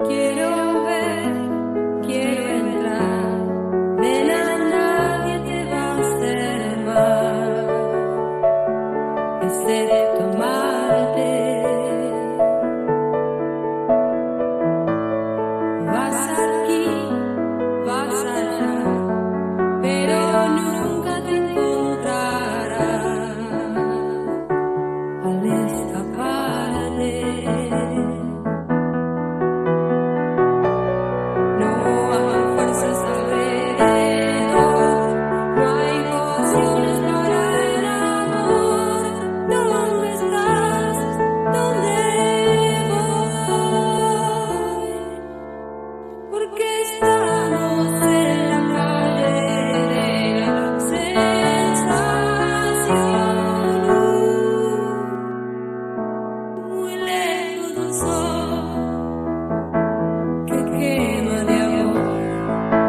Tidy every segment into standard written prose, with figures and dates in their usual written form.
Quiero ver, quiero entrar, nena, nadie te va a hacer mal, excepto amarte. Vas aquí, vas allá, pero nunca te encontrarás al escaparte. No hay fuerzas alrededor, no hay pociones para el amor. ¿Dónde estás? ¿Dónde voy? Porque estamos en la calle de la sensación, muy lejos del sol que quema de amor.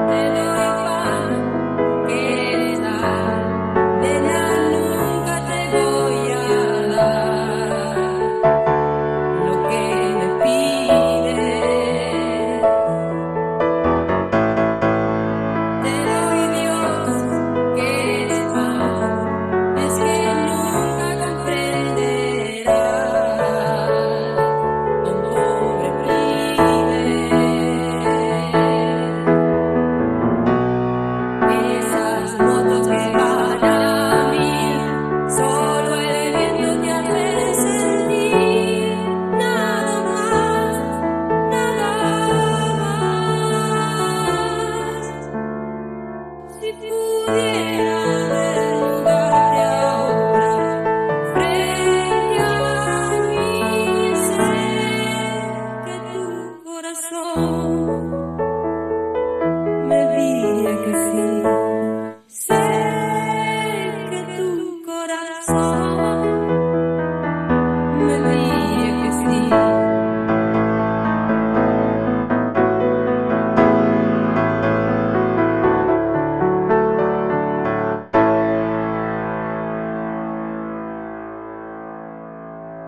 Te doy pan, que sal, nena, nunca te voy a dar lo que me pides. Te doy Dios, que eres paz, es que nunca comprenderás a un pobre pibe. Esas motos que van a mil, solo el viento te hace sentir, nada más, nada más. Si pudiera desnudarte ahora frente a mí, sé que tu corazón